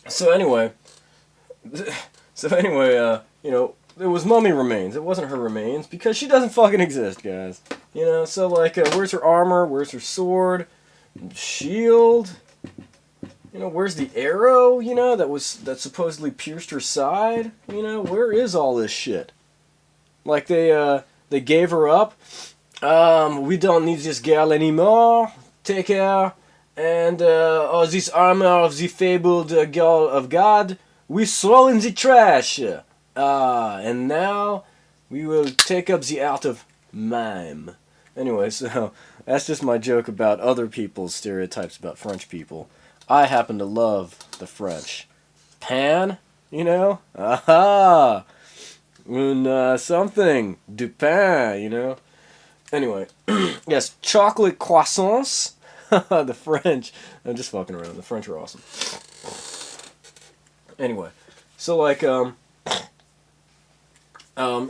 So anyway, it was mummy remains. It wasn't her remains because she doesn't fucking exist, guys. So like, where's her armor? Where's her sword? Shield? Where's the arrow? That supposedly pierced her side. Where is all this shit? Like they gave her up. We don't need this girl anymore. Take her. And this armor of the fabled girl of God, we throw in the trash. And now we will take up the art of mime. Anyway, so that's just my joke about other people's stereotypes about French people. I happen to love the French. Pan, aha, something, du pain, Anyway, yes, chocolate croissants. The French. I'm just fucking around. The French are awesome. Anyway, so like,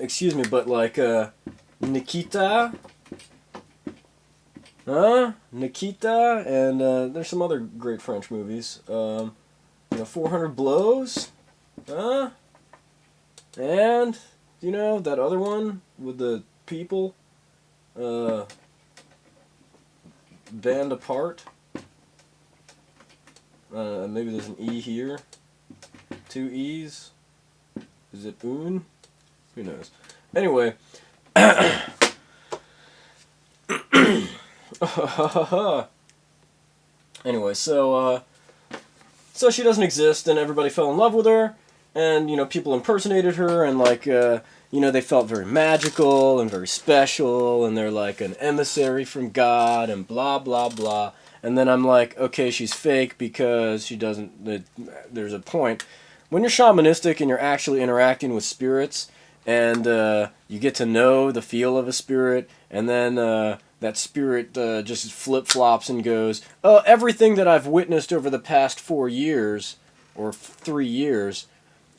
excuse me, but like, Nikita, Nikita, and there's some other great French movies. 400 Blows, and that other one with the people, Band Apart. Maybe there's an E here. 2 E's. Is it un? Who knows? Anyway. Anyway, so she doesn't exist, and everybody fell in love with her, and people impersonated her, and like they felt very magical and very special, and they're like an emissary from God, and blah blah blah. And then I'm like, okay, she's fake because she doesn't. There's a point when you're shamanistic and you're actually interacting with spirits, and you get to know the feel of a spirit, and then that spirit just flip-flops and goes, oh, everything that I've witnessed over the past 4 years or 3 years,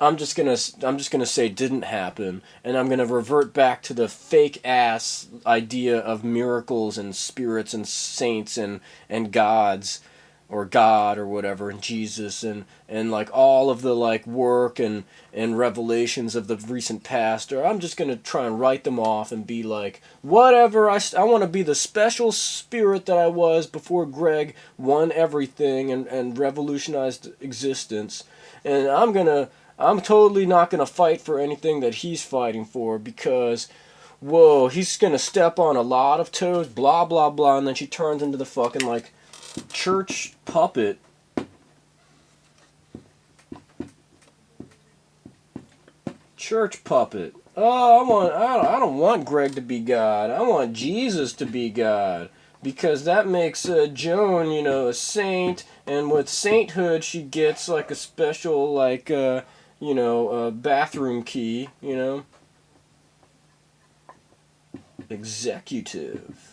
I'm just gonna say didn't happen, and I'm gonna revert back to the fake ass idea of miracles and spirits and saints and gods, or God or whatever, and Jesus and like all of the like work and revelations of the recent past, or I'm just gonna try and write them off and be like, whatever, I want to be the special spirit that I was before Greg won everything and revolutionized existence, and I'm totally not gonna fight for anything that he's fighting for because, whoa, he's gonna step on a lot of toes, blah blah blah, and then she turns into the fucking like church puppet. Church puppet. Oh, I don't want Greg to be God. I want Jesus to be God. Because that makes Joan, a saint, and with sainthood she gets like a special like bathroom key, Executive.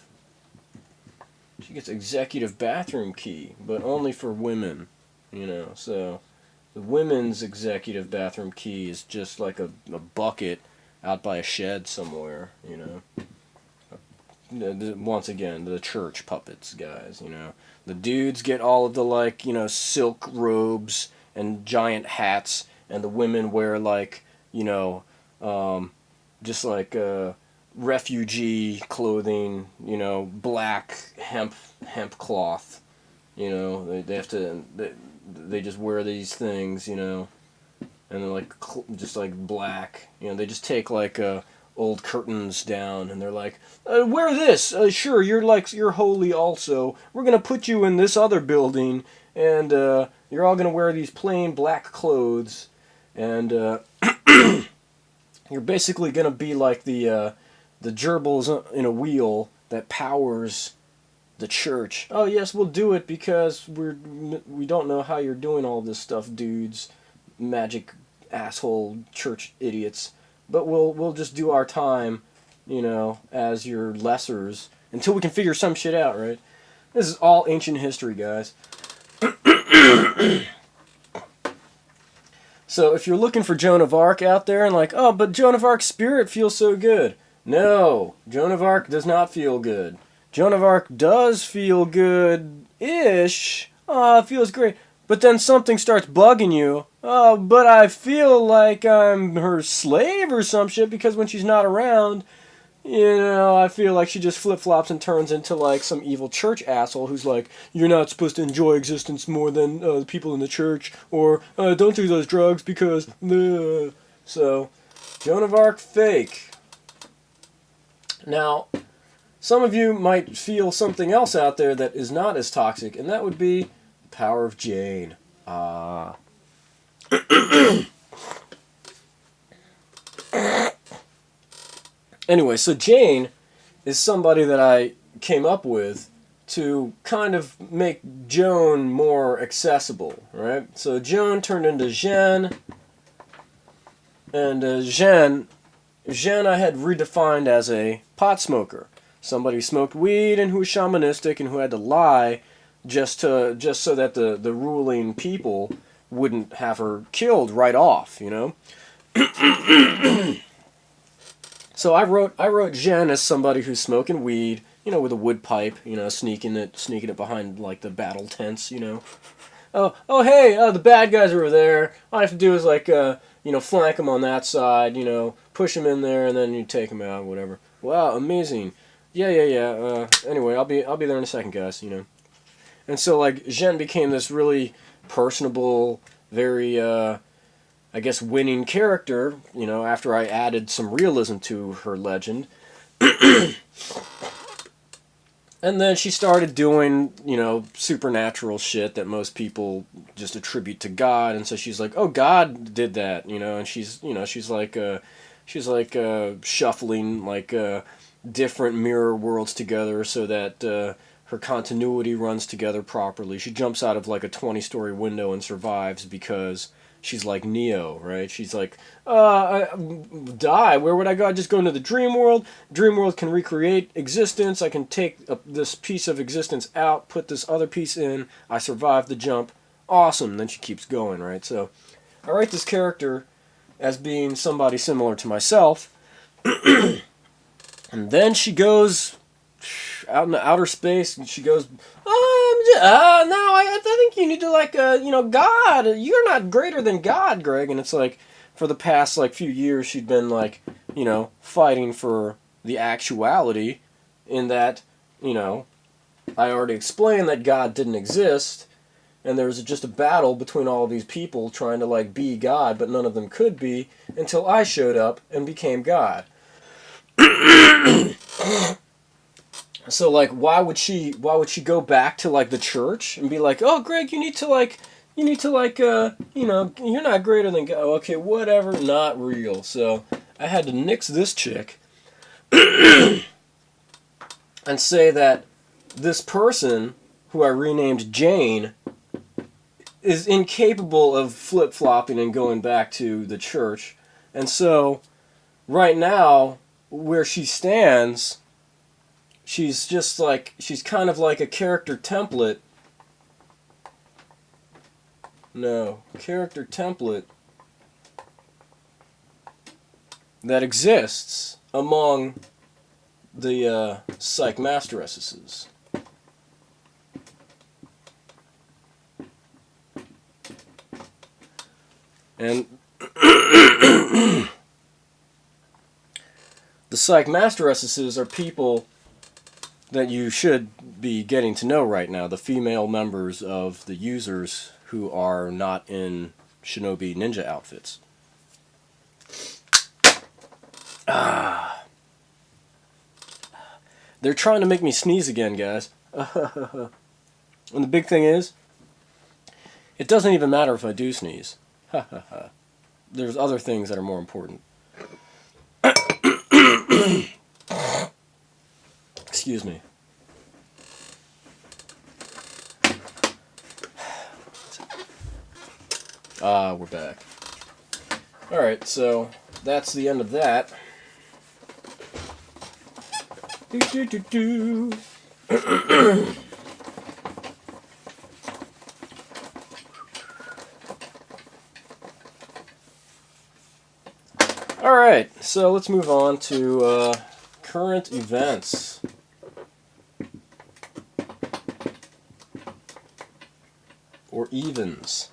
She gets executive bathroom key, but only for women, so the women's executive bathroom key is just like a bucket out by a shed somewhere, Once again, the church puppets, guys, The dudes get all of the, like, silk robes and giant hats, and the women wear, like, just like, refugee clothing, black hemp cloth, they have to, they just wear these things, and they're like just like black, they just take like old curtains down, and they're like, wear this, sure, you're holy also, we're gonna put you in this other building, and you're all gonna wear these plain black clothes, and you're basically gonna be like the gerbils in a wheel that powers the church. Oh yes, we'll do it because we don't know how you're doing all this stuff, dudes, magic asshole church idiots. But we'll just do our time, as your lessers until we can figure some shit out, right? This is all ancient history, guys. So if you're looking for Joan of Arc out there and like, oh, but Joan of Arc's spirit feels so good. No, Joan of Arc does not feel good. Joan of Arc does feel good-ish, oh, it feels great. But then something starts bugging you. Oh, but I feel like I'm her slave or some shit because when she's not around, I feel like she just flip-flops and turns into like some evil church asshole who's like, you're not supposed to enjoy existence more than the people in the church, or don't do those drugs because... So, Joan of Arc, fake. Now, some of you might feel something else out there that is not as toxic, and that would be the power of Jane. Anyway, so Jane is somebody that I came up with to kind of make Joan more accessible, right? So Joan turned into Jeanne, and Jeanne I had redefined as a pot smoker. Somebody who smoked weed and who was shamanistic and who had to lie just so that the ruling people wouldn't have her killed right off, So I wrote Jen as somebody who's smoking weed, with a wood pipe, sneaking it behind like the battle tents, Oh hey, the bad guys are over there. All I have to do is like flank them on that side, push them in there, and then you take them out, whatever. Wow, amazing. Yeah. Anyway, I'll be there in a second, guys. And so like Jen became this really personable, very I guess winning character. After I added some realism to her legend. And then she started doing, supernatural shit that most people just attribute to God, and so she's like, "Oh, God did that," and she's shuffling like different mirror worlds together so that her continuity runs together properly. She jumps out of like a 20-story window and survives because she's like Neo, right? She's like, die. Where would I go? I just go into the dream world. Dream world can recreate existence. I can take this piece of existence out, put this other piece in. I survive the jump. Awesome. Then she keeps going, right? So I write this character as being somebody similar to myself. And then she goes out in the outer space, and she goes, I think you need to God. You're not greater than God, Greg. And it's like, for the past few years, she'd been fighting for the actuality, in that, I already explained that God didn't exist, and there was just a battle between all of these people trying to be God, but none of them could be until I showed up and became God. So why would she go back to the church and be like, "Oh, Greg, you're not greater than God." Okay, whatever, not real. So I had to nix this chick and say that this person, who I renamed Jane, is incapable of flip-flopping and going back to the church. And so right now, where she stands, she's kind of like a character template. No, character template that exists among the psych masteresses. And the psych masteresses are people that you should be getting to know right now, the female members of the users who are not in shinobi ninja outfits. They're trying to make me sneeze again, guys. And the big thing is, it doesn't even matter if I do sneeze. There's other things that are more important. Excuse me. We're back. Alright, so that's the end of that. Alright, so let's move on to current events. or evens.